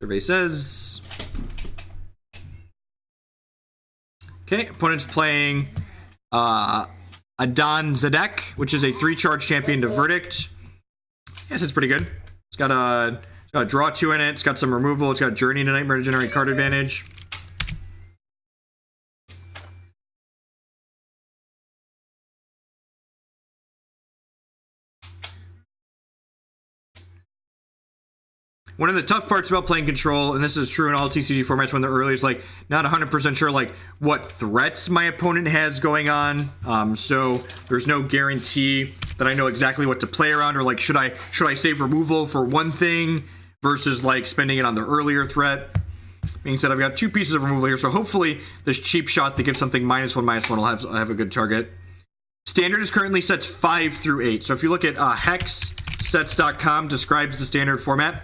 Survey says. Okay, opponent's playing Adon Zeddek, which is a 3-charge champion to Verdict. Yes, it's pretty good. It's got a draw 2 in it. It's got some removal. It's got Journey to Nightmare to generate card advantage. One of the tough parts about playing Control, and this is true in all TCG formats when they're early, is like not 100% sure like what threats my opponent has going on. So there's no guarantee that I know exactly what to play around, or like should I save removal for one thing versus like spending it on the earlier threat. Being said, I've got 2 pieces of removal here, so hopefully this cheap shot that gives something -1/-1 will have a good target. Standard is currently sets 5 through 8. So if you look at hexsets.com, describes the standard format.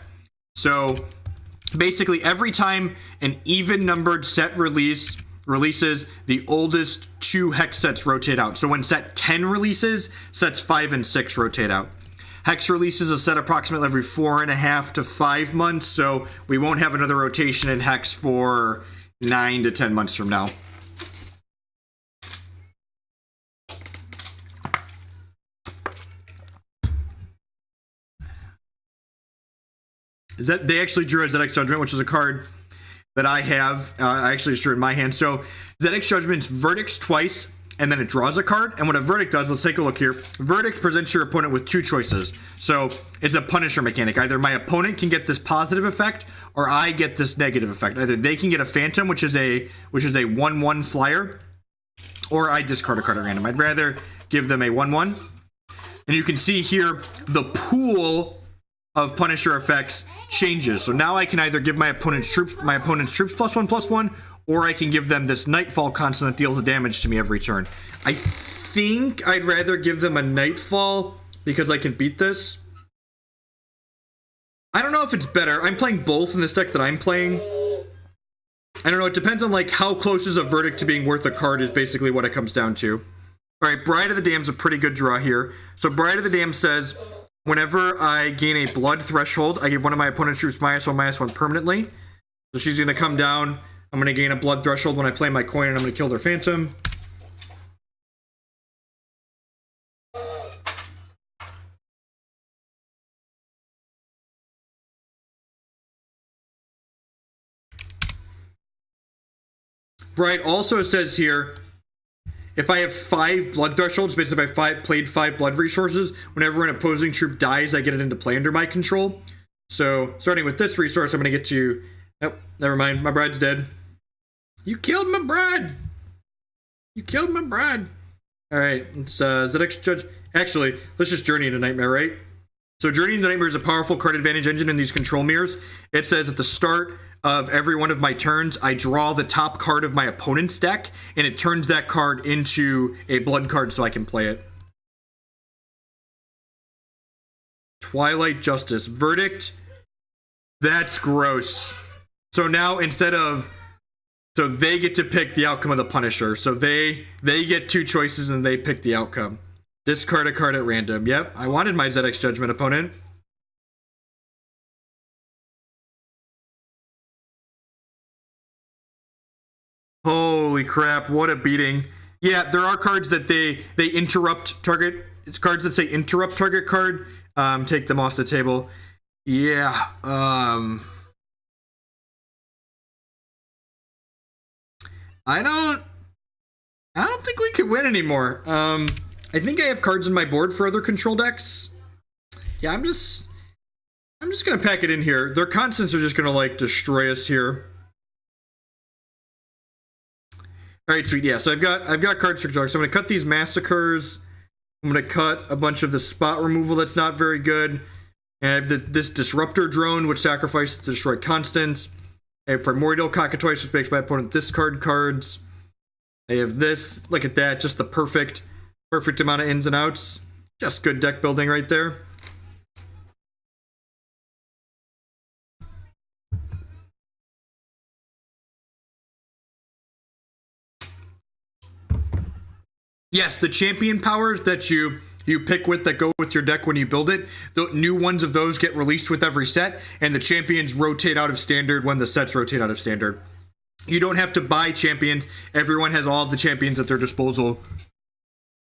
So basically every time an even numbered set releases, the oldest 2 hex sets rotate out. So when set 10 releases, sets 5 and 6 rotate out. Hex releases a set approximately every 4.5 to 5 months, so we won't have another rotation in Hex for 9 to 10 months from now. They actually drew a Zeddek's Judgment, which is a card that I have. I actually just drew in my hand. So Zeddek's Judgment verdicts twice, and then it draws a card. And what a verdict does, let's take a look here. Verdict presents your opponent with 2 choices. So it's a Punisher mechanic. Either my opponent can get this positive effect, or I get this negative effect. Either they can get a Phantom, which is a 1/1 flyer, or I discard a card at random. I'd rather give them a 1/1. And you can see here the pool of Punisher effects changes. So now I can either give my opponent's troops +1/+1, or I can give them this Nightfall constant that deals the damage to me every turn. I think I'd rather give them a Nightfall because I can beat this. I don't know if it's better. I'm playing both in this deck that I'm playing. I don't know. It depends on like how close is a verdict to being worth a card is basically what it comes down to. All right, Bride of the Dam's a pretty good draw here. So Bride of the Dam says, whenever I gain a blood threshold, I give one of my opponent's troops -1/-1 permanently. So she's going to come down. I'm going to gain a blood threshold when I play my coin, and I'm going to kill their Phantom. Bright also says here, if I have 5 blood thresholds, basically if I played 5 blood resources, whenever an opposing troop dies, I get it into play under my control. So, starting with this resource, I'm going to get to... Oh, never mind. My bride's dead. You killed my bride! You killed my bride! Alright, it's Zeddek's Judge... Actually, let's just Journey into Nightmare, right? So Journey into Nightmare is a powerful card advantage engine in these control mirrors. It says at the start of every one of my turns, I draw the top card of my opponent's deck, and it turns that card into a blood card so I can play it. Twilight Justice. Verdict. That's gross. So now instead of... So they get to pick the outcome of the Punisher. So they get 2 choices and they pick the outcome. Discard a card at random. Yep, I wanted my Zeddek's Judgment opponent. Holy crap, what a beating. Yeah, there are cards that they interrupt target. It's cards that say interrupt target card. Take them off the table. Yeah. I don't think we could win anymore. I think I have cards in my board for other control decks. Yeah, I'm just gonna pack it in here. Their constants are just gonna like destroy us here. Alright, sweet. Yeah, so I've got cards for control. So I'm gonna cut these Massacres. I'm gonna cut a bunch of the spot removal that's not very good. And I have this Disruptor Drone, which sacrifices to destroy constants. I have Primordial Cockatwice, which makes my opponent discard cards. I have this. Look at that. Just the perfect amount of ins and outs. Just good deck building right there. Yes, the champion powers that you you pick with that go with your deck when you build it. The new ones of those get released with every set, and the champions rotate out of standard when the sets rotate out of standard. You don't have to buy champions. Everyone has all of the champions at their disposal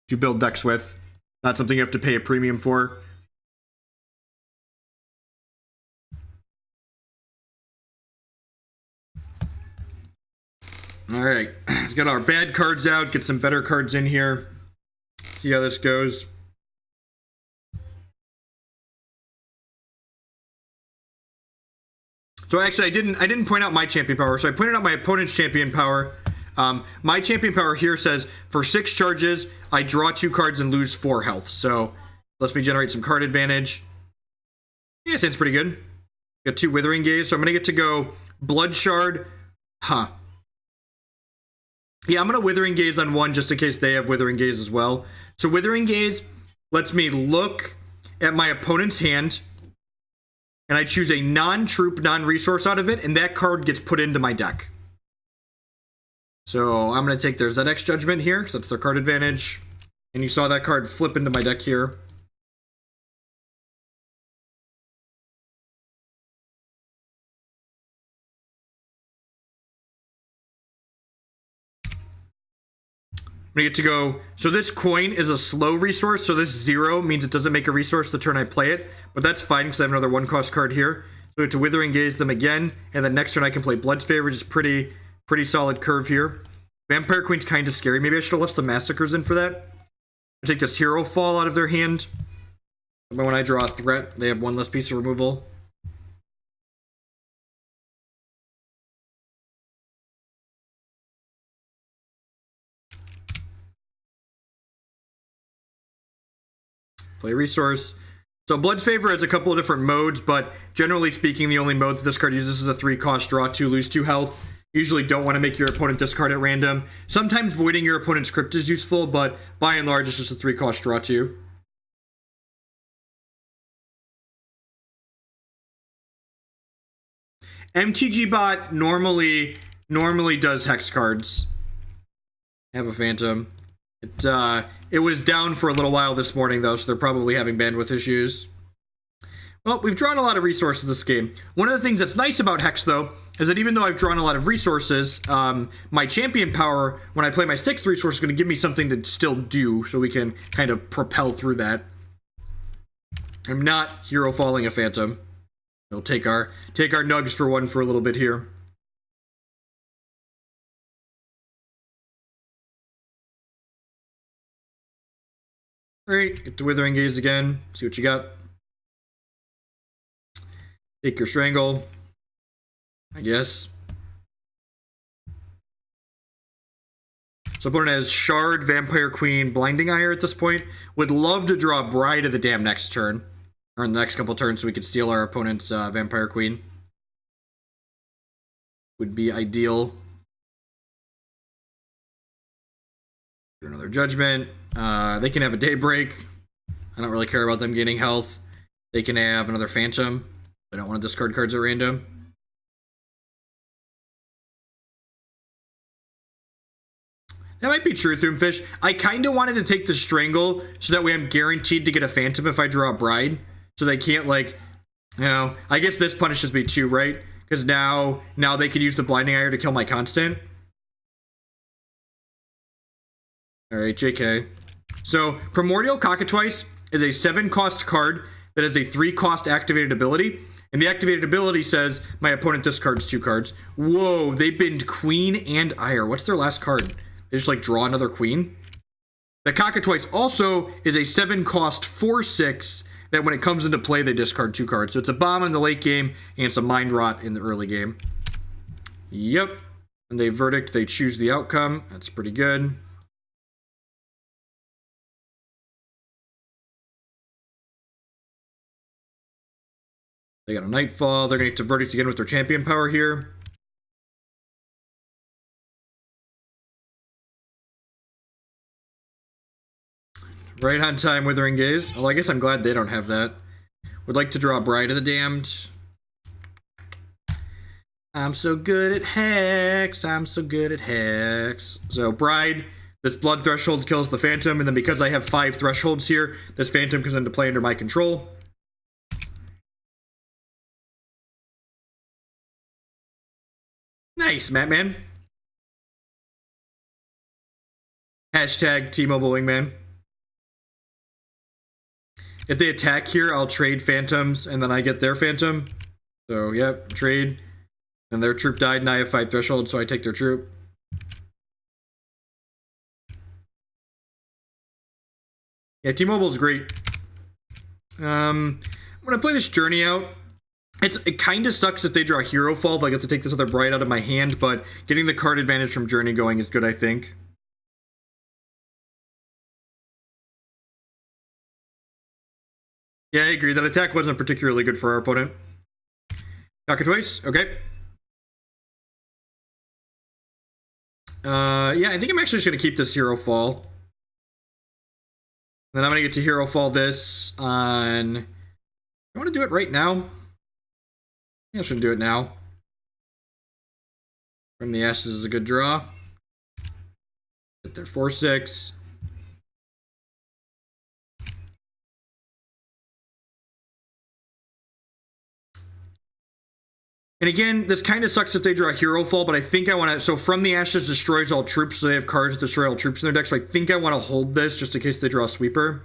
to build decks with. Not something you have to pay a premium for. Alright, let's get our bad cards out, get some better cards in here. See how this goes. So actually, I didn't point out my champion power. So I pointed out my opponent's champion power. My champion power here says for 6 charges, I draw 2 cards and lose 4 health. So lets me generate some card advantage. Yeah, sounds pretty good. Got 2 Withering Gaze, so I'm gonna get to go Blood Shard. Huh. Yeah, I'm gonna Withering Gaze on 1 just in case they have Withering Gaze as well. So Withering Gaze lets me look at my opponent's hand, and I choose a non-troop, non-resource out of it, and that card gets put into my deck. So I'm going to take their Zeddek's Judgment here, because that's their card advantage. And you saw that card flip into my deck here. I'm going to get to go, so this coin is a slow resource, so this 0 means it doesn't make a resource the turn I play it, but that's fine because I have another 1-cost card here. So I get to Withering Gaze them again, and then next turn I can play Blood's Favor, which is pretty solid curve here. Vampire Queen's kind of scary. Maybe I should have left some Massacres in for that. I take this Herofall out of their hand. But when I draw a threat, they have 1 less piece of removal. Play resource. So Blood's Favor has a couple of different modes, but generally speaking, the only modes this card uses is a 3-cost draw 2, lose 2 health. You usually don't want to make your opponent discard at random. Sometimes voiding your opponent's crypt is useful, but by and large, it's just a 3-cost draw 2. MTG bot normally does hex cards. I have a Phantom. It was down for a little while this morning, though, so they're probably having bandwidth issues. Well, we've drawn a lot of resources this game. One of the things that's nice about Hex, though, is that even though I've drawn a lot of resources, my champion power, when I play my 6th resource, is going to give me something to still do, so we can kind of propel through that. I'm not hero falling a Phantom. We'll take our nugs for 1 for a little bit here. Alright, get to Withering Gaze again. See what you got. Take your Strangle, I guess. So opponent has Shard, Vampire Queen, Blinding Ire at this point. Would love to draw Bride of the Dam next turn. Or in the next couple turns so we could steal our opponent's Vampire Queen. Would be ideal. Do another Judgment. They can have a Daybreak. I don't really care about them gaining health. They can have another Phantom. I don't want to discard cards at random. That might be true, Throomfish. I kind of wanted to take the Strangle so that way I'm guaranteed to get a Phantom if I draw a Bride. So they can't, like, you know, I guess this punishes me too, right? Because now they could use the Blinding Ire to kill my Constant. Alright, JK. So, Primordial Cockatwice is a 7-cost card that has a 3-cost activated ability. And the activated ability says, my opponent discards 2 cards. Whoa, they binned Queen and Ire. What's their last card? They just, like, draw another Queen? The Cockatwice also is a 7-cost 4/6 that when it comes into play, they discard 2 cards. So it's a bomb in the late game, and it's a Mind Rot in the early game. Yep. And they verdict, they choose the outcome. That's pretty good. They got a Nightfall. They're going to get to verdict again with their champion power here. Right on time, Withering Gaze. Well, I guess I'm glad they don't have that. Would like to draw Bride of the Damned. I'm so good at Hex. I'm so good at Hex. So Bride, This blood threshold kills the phantom, and then because I have 5 thresholds here, this phantom comes into play under my control. Nice, Mattman. Hashtag T-Mobile Wingman. If they attack here, I'll trade phantoms, and then I get their phantom. So, yep, trade. And their troop died, and I have 5 thresholds, so I take their troop. Yeah, T-Mobile's great. I'm gonna play this Journey out. It kind of sucks if they draw Herofall, I get to take this other Bright out of my hand, but getting the card advantage from Journey going is good, I think. Yeah, I agree. That attack wasn't particularly good for our opponent. Cockatwice, okay. Yeah, I think I'm actually just gonna keep this Herofall. Then I'm gonna get to Herofall this on... I want to do it right now. I should do it now. From the Ashes is a good draw. Get their 4/6. And again, this kind of sucks if they draw Herofall, but I think I want to... So From the Ashes destroys all troops, so they have cards that destroy all troops in their deck, so I think I want to hold this just in case they draw a Sweeper.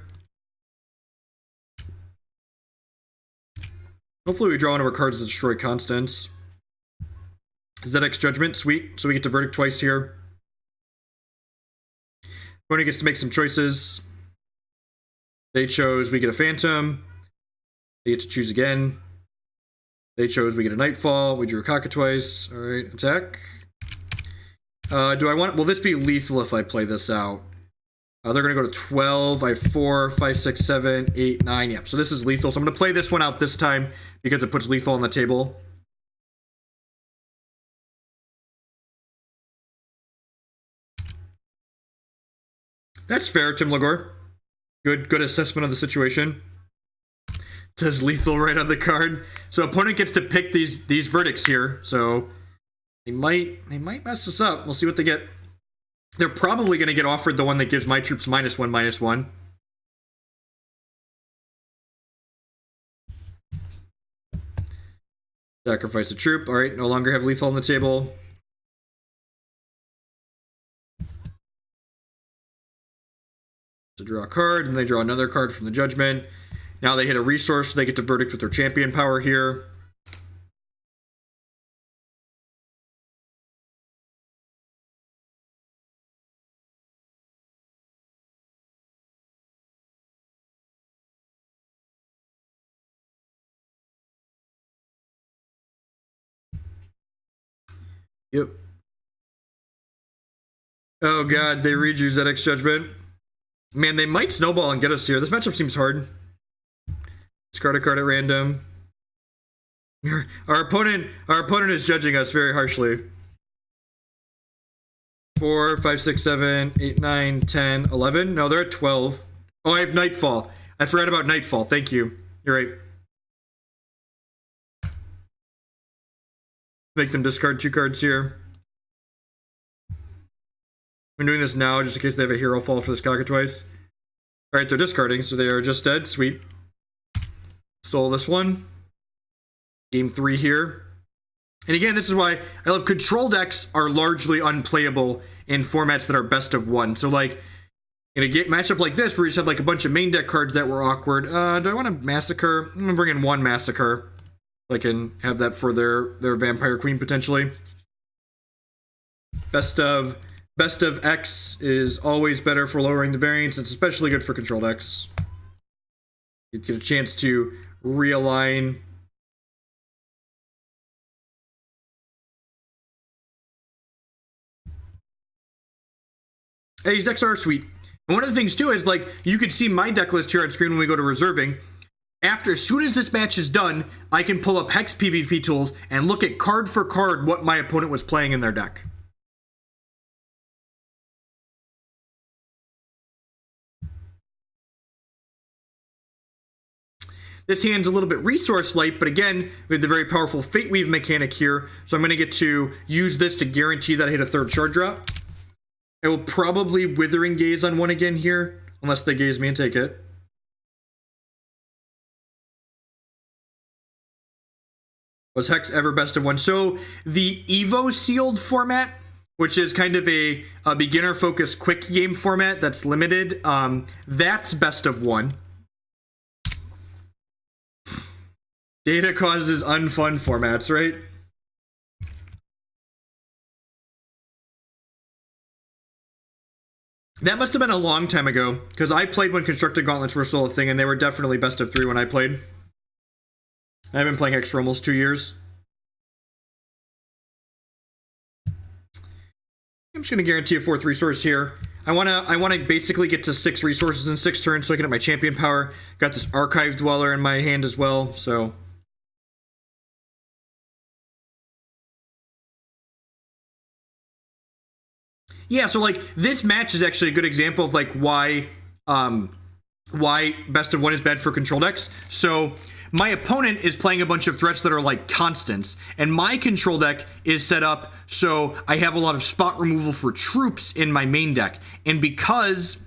Hopefully we draw one of our cards that destroy Constants. Zeddek's Judgment, sweet. So we get to Verdict twice here. Opponent gets to make some choices. They chose, we get a Phantom. They get to choose again. They chose, we get a Nightfall. We drew a Cockatwice. Alright, attack. Do I want... Will this be lethal if I play this out? They're going to go to 12. I have 4, 5, 6, 7, 8, 9. Yep, so this is lethal. So I'm going to play this one out this time because it puts lethal on the table. That's fair, Tim Lagore. Good assessment of the situation. It says lethal right on the card. So opponent gets to pick these verdicts here. So they might mess us up. We'll see what they get. They're probably going to get offered the one that gives my troops -1/-1. Sacrifice a troop. Alright, no longer have lethal on the table. To draw a card, and they draw another card from the Judgment. Now they hit a resource, so they get to Verdict with their champion power here. Yep. Oh god, they read you Zeddek's Judgment. Man, they might snowball and get us here. This matchup seems hard. Discard a card at random. Our opponent is judging us very harshly. 4, 5, 6, 7, 8, 9, 10, 11. No, they're at 12. Oh, I have Nightfall. I forgot about Nightfall. Thank you. You're right. Make them discard 2 cards here. I'm doing this now just in case they have a Herofall for this Cockatwice. Alright, they're discarding, so they are just dead. Sweet. Stole this one. Game 3 here. And again, this is why I love control decks are largely unplayable in formats that are best of 1. So like, in a matchup like this, where you just have like a bunch of main deck cards that were awkward, do I want to Massacre? I'm going to bring in 1 Massacre. So I can have that for their Vampire Queen, potentially. Best of X is always better for lowering the variance. It's especially good for control decks. You get a chance to realign. Hey, these decks are sweet. And one of the things too is like you can see my deck list here on screen when we go to reserving. As soon as this match is done, I can pull up Hex PvP tools and look at card for card what my opponent was playing in their deck. This hand's a little bit resource light, but again, we have the very powerful Fate Weave mechanic here, so I'm going to get to use this to guarantee that I hit a 3rd shard drop. I will probably Withering Gaze on one again here, unless they gaze me and take it. Was Hex ever best of one? So the Evo sealed format, which is kind of a beginner focused quick game format that's limited, that's best of one. Data causes unfun formats, right? That must have been a long time ago, because I played when Constructed Gauntlets were still a thing, and they were definitely best of 3 when I played. I've been playing Hex for almost 2 years. I'm just gonna guarantee a 4th resource here. I wanna basically get to 6 resources in 6 turns so I can get my champion power. Got this Archive Dweller in my hand as well, so. Yeah, so like this match is actually a good example of like why best of one is bad for control decks. So my opponent is playing a bunch of threats that are like constants, and my control deck is set up so I have a lot of spot removal for troops in my main deck. And because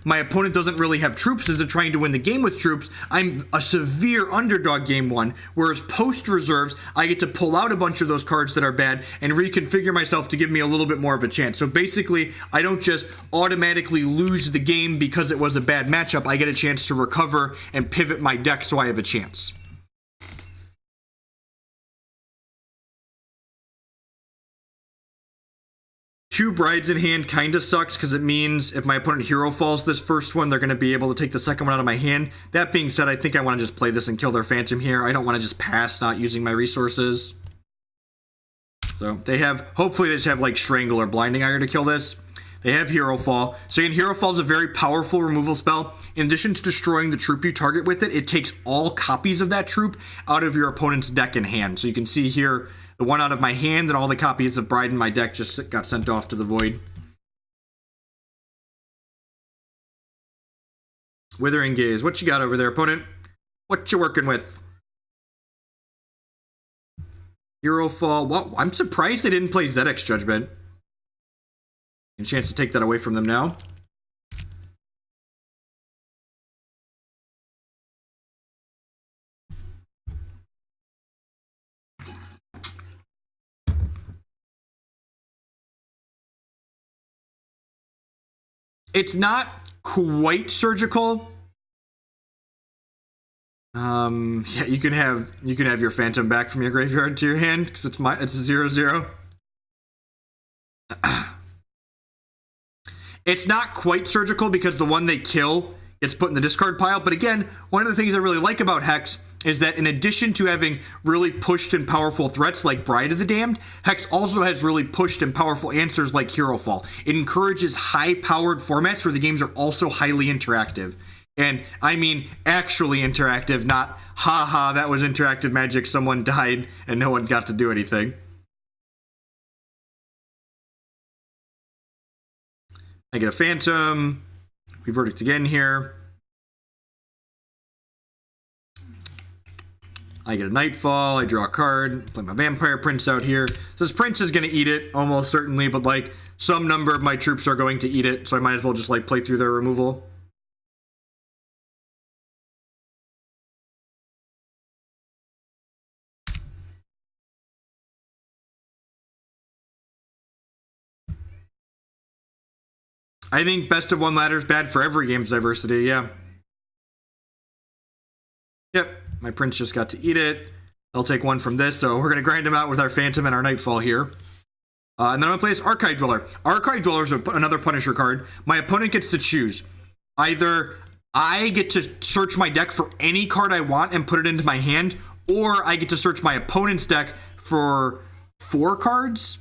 my opponent doesn't really have troops as they're trying to win the game with troops, I'm a severe underdog game one, whereas post reserves, I get to pull out a bunch of those cards that are bad and reconfigure myself to give me a little bit more of a chance. So basically, I don't just automatically lose the game because it was a bad matchup. I get a chance to recover and pivot my deck so I have a chance. Two Brides in hand kind of sucks because it means if my opponent hero falls this first one, they're going to be able to take the second one out of my hand. That being said, I think I want to just play this and kill their Phantom here. I don't want to just pass not using my resources. So they have, hopefully they just have like Strangle or Blinding Ire to kill this. They have Herofall. So again, Herofall is a very powerful removal spell. In addition to destroying the troop you target with it, it takes all copies of that troop out of your opponent's deck and hand. So you can see here, the one out of my hand and all the copies of Bride in my deck just got sent off to the void. Withering Gaze. What you got over there, opponent? What you working with? Herofall. Well, I'm surprised they didn't play Zeddek's Judgment. A chance to take that away from them now. It's not quite surgical. Yeah, you can have your Phantom back from your graveyard to your hand because it's a 0/0. It's not quite surgical because the one they kill gets put in the discard pile. But again, one of the things I really like about Hex is that in addition to having really pushed and powerful threats like Bride of the Damned, Hex also has really pushed and powerful answers like Herofall. It encourages high-powered formats where the games are also highly interactive. And I mean actually interactive, not haha, that was interactive magic, someone died and no one got to do anything. I get a Phantom. We verdict again here. I get a Nightfall, I draw a card, play my Vampire Prince out here. So this Prince is going to eat it, almost certainly, but like some number of my troops are going to eat it, so I might as well just like play through their removal. I think best of one ladder is bad for every game's diversity, yeah. Yep, my Prince just got to eat it. I'll take one from this, so we're going to grind him out with our Phantom and our Nightfall here. And then I'm going to play this Archive Dweller. Archive Dweller is another Punisher card. My opponent gets to choose. Either I get to search my deck for any card I want and put it into my hand, or I get to search my opponent's deck for 4 cards.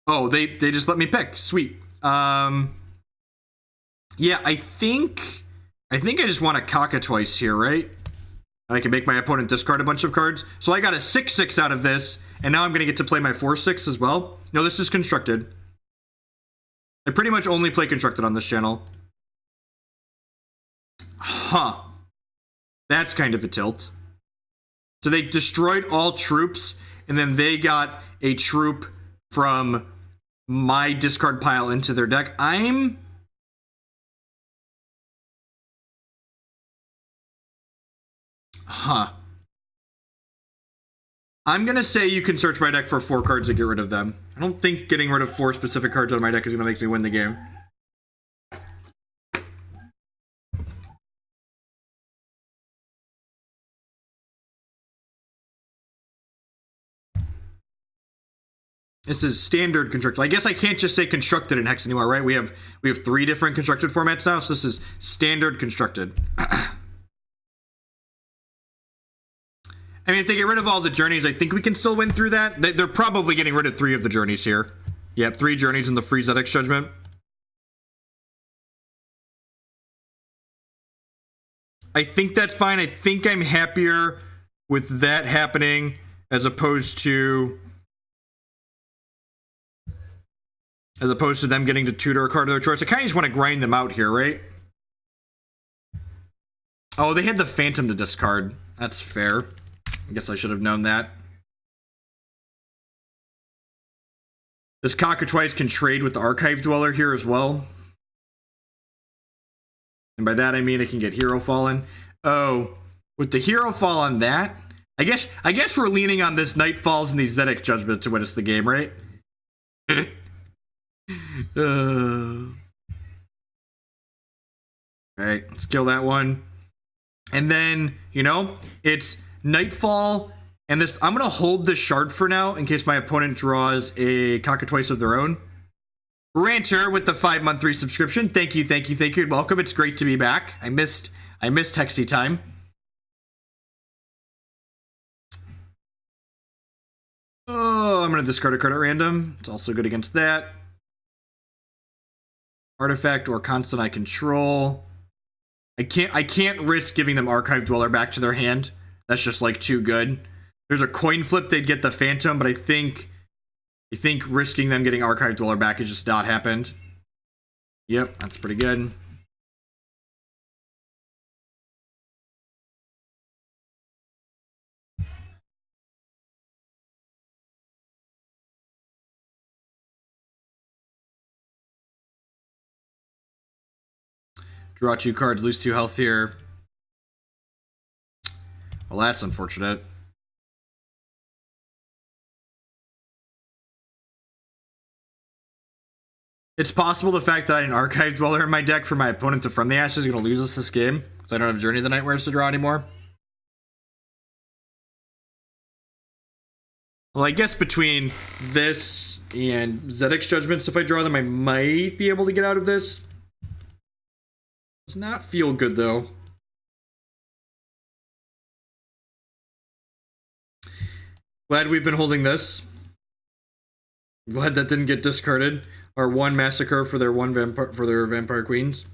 Oh, they just let me pick. Sweet. Yeah, I think I just want a Cockatwice here, right? I can make my opponent discard a bunch of cards. So I got a 6/6 out of this, and now I'm going to get to play my 4/6 as well. No, this is Constructed. I pretty much only play Constructed on this channel. Huh. That's kind of a tilt. So they destroyed all troops, and then they got a troop from my discard pile into their deck. I'm gonna say you can search my deck for 4 cards to get rid of them. I don't think getting rid of 4 specific cards out of my deck is gonna make me win the game. This is standard constructed. I guess I can't just say constructed in Hex anymore, right? We have 3 different constructed formats now, so this is standard constructed. I mean, if they get rid of all the journeys, I think we can still win through that. They're probably getting rid of 3 of the journeys here. Yeah, 3 journeys in the free Zeddek's Judgment. I think that's fine. I think I'm happier with that happening as opposed to them getting to tutor a card of their choice. I kind of just want to grind them out here, right? Oh, they had the Phantom to discard. That's fair. I guess I should have known that. This Cockatwice can trade with the Archive Dweller here as well. And by that I mean it can get Herofall in. Oh, with the Herofall on that, I guess we're leaning on this Nightfalls and these Zeddek Judgment to win us the game, right? Alright, let's kill that one. And then, you know, it's Nightfall, and this. I'm gonna hold this shard for now in case my opponent draws a Cockatwice of their own. Rancher with the 5-month resubscription. Thank you. Welcome. It's great to be back. I missed Hexy time. Oh, I'm gonna discard a card at random. It's also good against that. Artifact or constant I control. I can't risk giving them Archive Dweller back to their hand. That's just like too good. There's a coin flip they'd get the Phantom, but I think risking them getting Archive Dweller back has just not happened. Yep, that's pretty good. Draw 2 cards, lose 2 health here. Well, that's unfortunate. It's possible the fact that I had an Archive Dweller in my deck for my opponent to From the Ashes is going to lose us this game, because I don't have Journey of the Nightmares to draw anymore. Well, I guess between this and Zeddek's Judgments, if I draw them, I might be able to get out of this. Does not feel good, though. Glad we've been holding this. Glad that didn't get discarded. Our 1 Massacre for their Vampire Queens.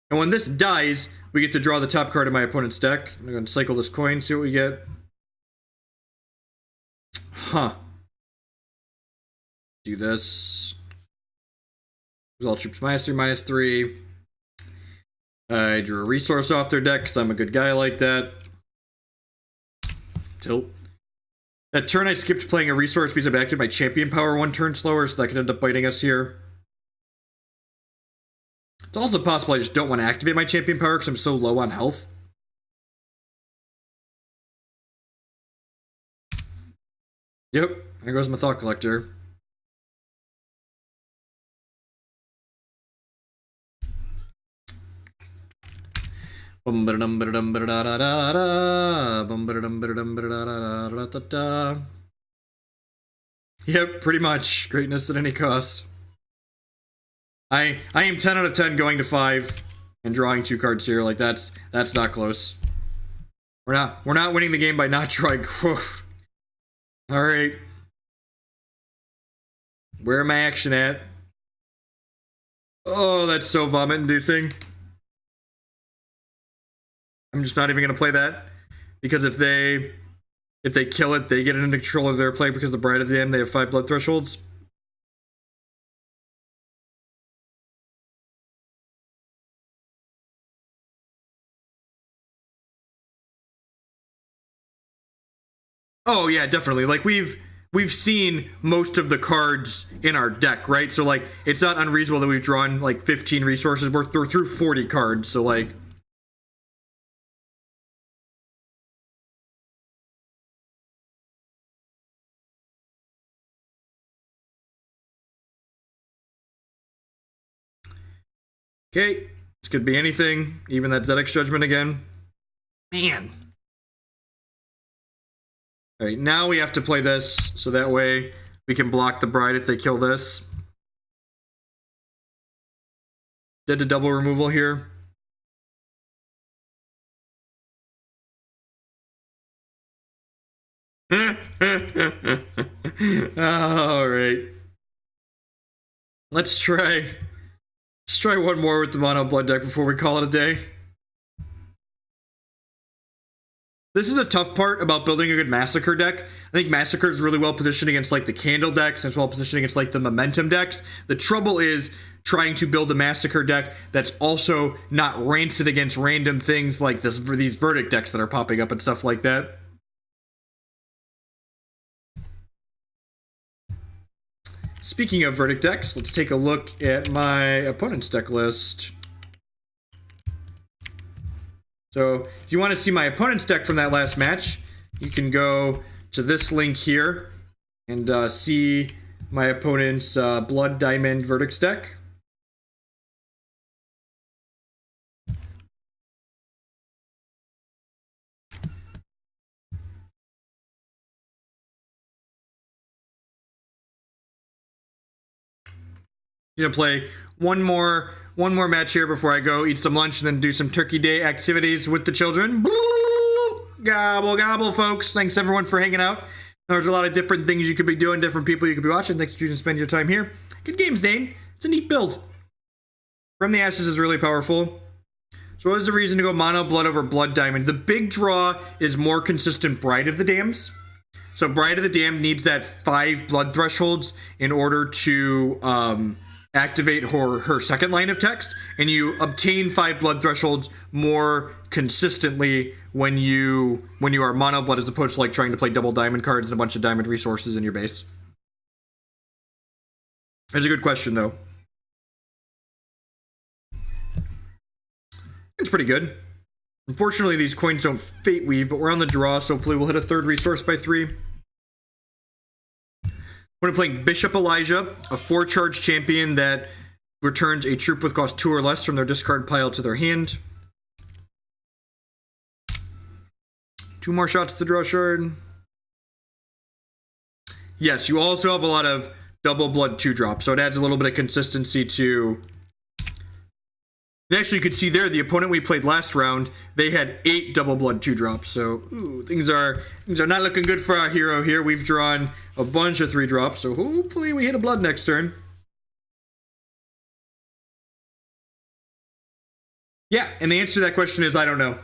And when this dies, we get to draw the top card of my opponent's deck. I'm going to cycle this coin, see what we get. Huh. Do this. All troops -3/-3. I drew a resource off their deck because I'm a good guy like that. Tilt. That turn I skipped playing a resource because I activated my champion power 1 turn slower, so that could end up biting us here. It's also possible I just don't want to activate my champion power because I'm so low on health. Yep, there goes my Thought Collector. Yep, pretty much. Greatness at any cost. I am 10 out of 10 going to 5 and drawing 2 cards here. Like that's not close. We're not winning the game by not drawing. All right. Where am I action at? Oh, that's so vomit-inducing. I'm just not even going to play that. Because if they kill it, they get into control of their play because the Bride of the End, they have 5 blood thresholds. Oh yeah, definitely. Like we've we've seen most of the cards in our deck, right? So like it's not unreasonable that we've drawn like 15 resources. We're through 40 cards, so like okay, this could be anything, even that Zeddek's Judgment again. Man. Alright, now we have to play this, so that way we can block the Bride if they kill this. Dead to double removal here. Alright. Let's try one more with the mono blood deck before we call it a day. This is a tough part about building a good Massacre deck. I think Massacre is really well positioned against like the Candle decks, and it's well positioned against like the Momentum decks. The trouble is trying to build a Massacre deck that's also not rancid against random things like this, for these Verdict decks that are popping up and stuff like that. Speaking of Verdict decks, let's take a look at my opponent's deck list. So if you want to see my opponent's deck from that last match, you can go to this link here and see my opponent's Blood Diamond Verdicts deck. Gonna play one more match here before I go eat some lunch and then do some Turkey Day activities with the children. Gobble gobble, folks. Thanks everyone for hanging out. There's a lot of different things you could be doing, different people you could be watching. Thanks for choosing to spend your time here. Good games, Dane. It's a neat build. From the Ashes is really powerful. So what is the reason to go mono blood over Blood Diamond? The big draw is more consistent Bride of the Dams. So Bride of the Damned needs that 5 blood thresholds in order to activate her second line of text, and you obtain 5 blood thresholds more consistently when you are mono blood, as opposed to like trying to play double diamond cards and a bunch of diamond resources in your base. That's a good question though. It's pretty good. Unfortunately, these coins don't fate weave, but we're on the draw, so hopefully we'll hit a 3rd resource by 3. We're playing Bishop Elijah, a 4-charge champion that returns a troop with cost 2 or less from their discard pile to their hand. 2 more shots to draw a shard. Yes, you also have a lot of double blood 2-drop, so it adds a little bit of consistency to... And actually, you could see there, the opponent we played last round, they had 8 double blood 2-drops. So, ooh, things are not looking good for our hero here. We've drawn a bunch of 3-drops, so hopefully we hit a blood next turn. Yeah, and the answer to that question is I don't know.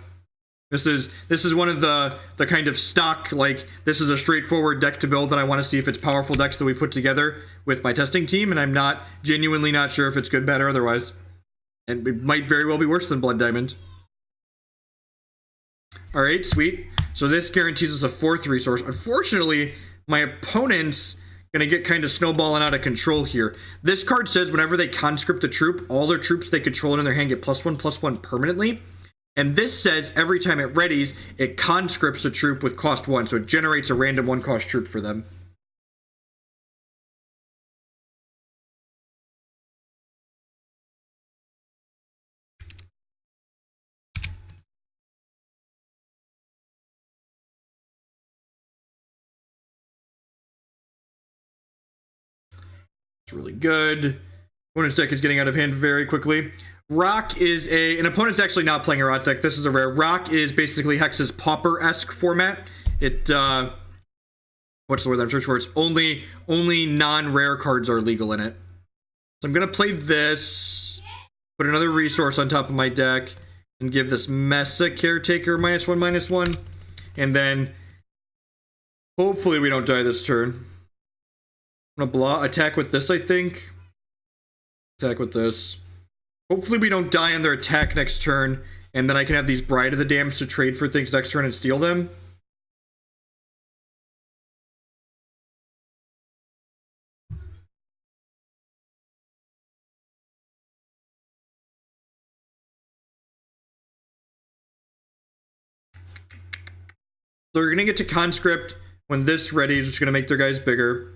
This is one of the kind of stock, like, this is a straightforward deck to build, and I want to see if it's powerful decks that we put together with my testing team, and I'm genuinely not sure if it's good, bad, or otherwise. And it might very well be worse than Blood Diamond. Alright, sweet. So this guarantees us a 4th resource. Unfortunately, my opponent's gonna get kind of snowballing out of control here. This card says whenever they conscript a troop, all their troops they control in their hand get +1/+1 permanently. And this says every time it readies, it conscripts a troop with cost 1. So it generates a random 1-cost troop for them. It's really good. Opponent's deck is getting out of hand very quickly. Rock is an opponent's actually not playing a Rot deck. This is a rare. Rock is basically Hex's Pauper-esque format. It, what's the word I'm searching for? It's only non-rare cards are legal in it. So I'm gonna play this, put another resource on top of my deck, and give this Mesa Caretaker -1/-1. And then, hopefully we don't die this turn. I'm gonna attack with this, I think. Attack with this. Hopefully we don't die on their attack next turn, and then I can have these Bride of the Damned to trade for things next turn and steal them. they're going to get to Conscript when this ready, is just going to make their guys bigger.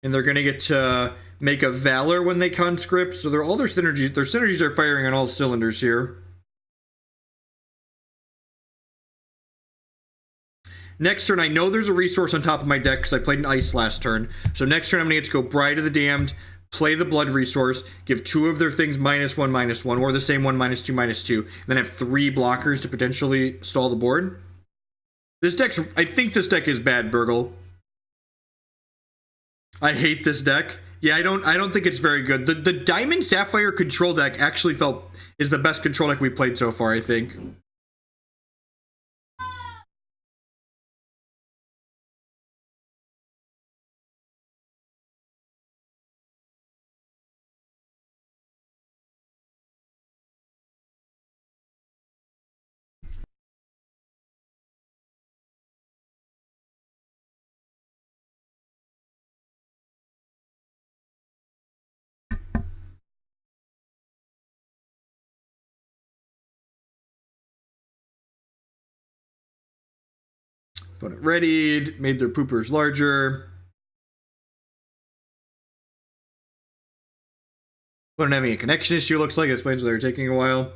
And they're going to get to make a Valor when they Conscript. So all their synergies are firing on all cylinders here. Next turn, I know there's a resource on top of my deck because I played an Ice last turn. So next turn, I'm going to get to go Bride of the Damned, play the Blood resource, give 2 of their things -1/-1, or the same one -2/-2, and then have 3 blockers to potentially stall the board. I think this deck is bad, Burgle. I hate this deck. Yeah, I don't think it's very good. The Diamond Sapphire control deck actually is the best control deck we played so far, I think. Opponent readied, made their poopers larger. Opponent having a connection issue, looks like. It explains why they're taking a while.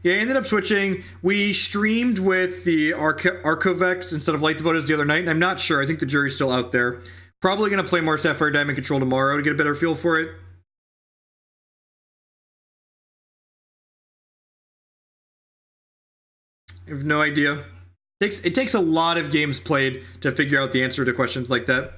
Yeah, I ended up switching. We streamed with the Arcovex instead of Light the Votives the other night, and I'm not sure. I think the jury's still out there. Probably going to play more Sapphire Diamond Control tomorrow to get a better feel for it. I have no idea. It takes a lot of games played to figure out the answer to questions like that.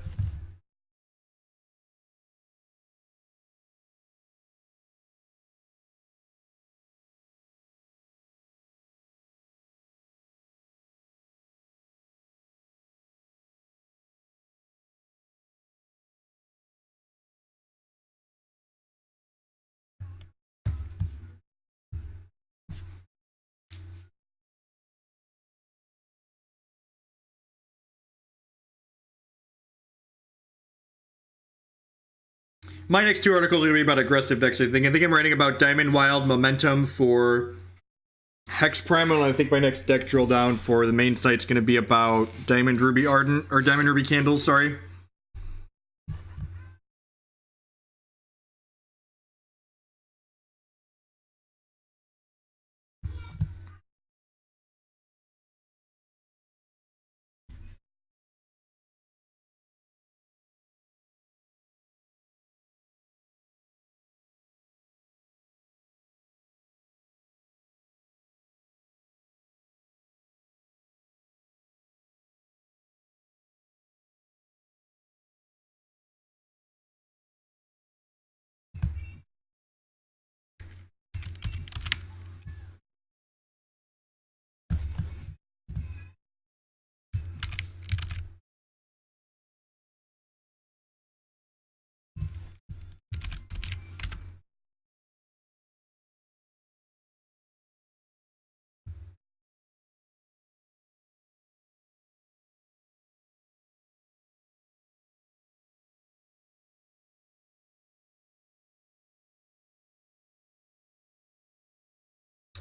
My next 2 articles are going to be about aggressive decks, I think. I'm writing about Diamond Wild Momentum for Hex Primal, and I think my next deck drill down for the main site's going to be about Diamond Ruby Ardent, or Diamond Ruby Candles, sorry.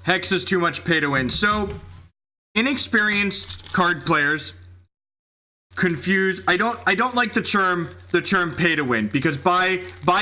Hex is too much pay to win. So, inexperienced card players confuse. I don't like the term pay to win, because by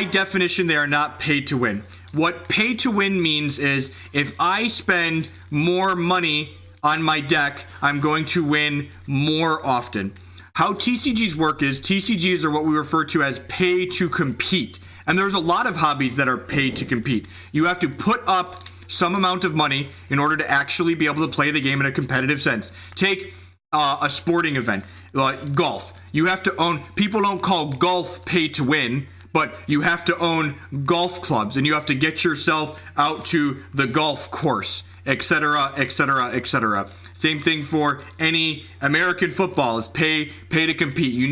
definition they are not pay to win. What pay to win means is if I spend more money on my deck, I'm going to win more often. How TCGs work is TCGs are what we refer to as pay to compete. And there's a lot of hobbies that are paid to compete. You have to put up some amount of money in order to actually be able to play the game in a competitive sense. Take a sporting event, like golf. You have to own, people don't call golf pay to win, but you have to own golf clubs, and you have to get yourself out to the golf course, etc., etc., etc. Same thing for any American football is pay to compete. You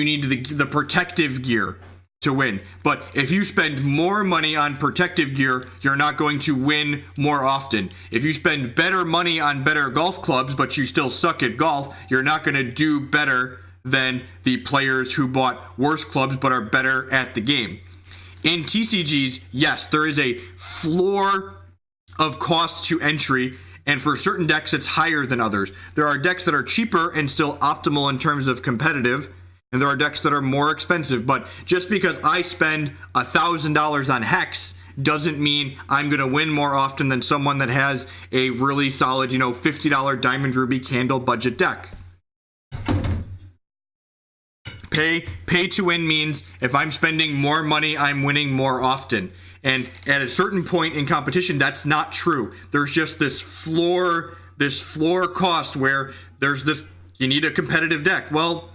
need the protective gear to win. But if you spend more money on protective gear, you're not going to win more often. If you spend better money on better golf clubs, but you still suck at golf, you're not going to do better than the players who bought worse clubs but are better at the game. In TCGs, yes, there is a floor of cost to entry, And for certain decks, it's higher than others. There are decks that are cheaper and still optimal in terms of competitive, and there are decks that are more expensive. But just because I spend $1,000 on Hex doesn't mean I'm going to win more often than someone that has a really solid, $50 Diamond Ruby Candle budget deck. Pay to win means if I'm spending more money, I'm winning more often. And at a certain point in competition, that's not true. There's just this floor cost where there's this, you need a competitive deck. Well,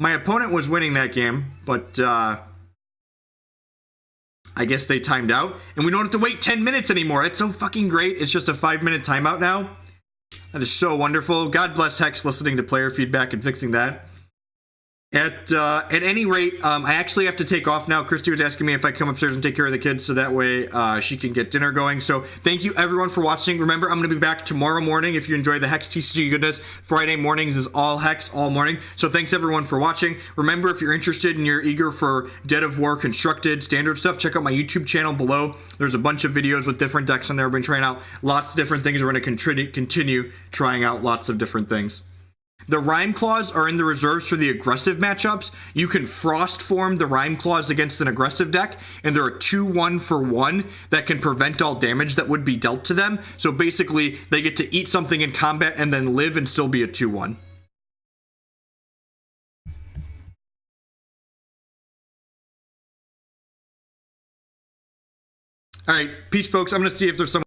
my opponent was winning that game, but I guess they timed out, and we don't have to wait 10 minutes anymore. It's so fucking great. It's just a 5-minute timeout now. That is so wonderful. God bless Hex listening to player feedback and fixing that. At any rate, I actually have to take off now. Christy was asking me if I come upstairs and take care of the kids so that way she can get dinner going. So thank you everyone for watching. Remember, I'm going to be back tomorrow morning if you enjoy the Hex TCG goodness. Friday mornings is all Hex all morning. So thanks everyone for watching. Remember, if you're interested and you're eager for Dead of War constructed standard stuff, check out my YouTube channel below. There's a bunch of videos with different decks on there. I've been trying out lots of different things. We're going to continue trying out lots of different things. The Rime Claws are in the reserves for the aggressive matchups. You can Frost form the Rime Claws against an aggressive deck, and there are 2/1 for 1 that can prevent all damage that would be dealt to them. So basically, they get to eat something in combat and then live and still be a 2/1. All right, peace, folks. I'm going to see if there's some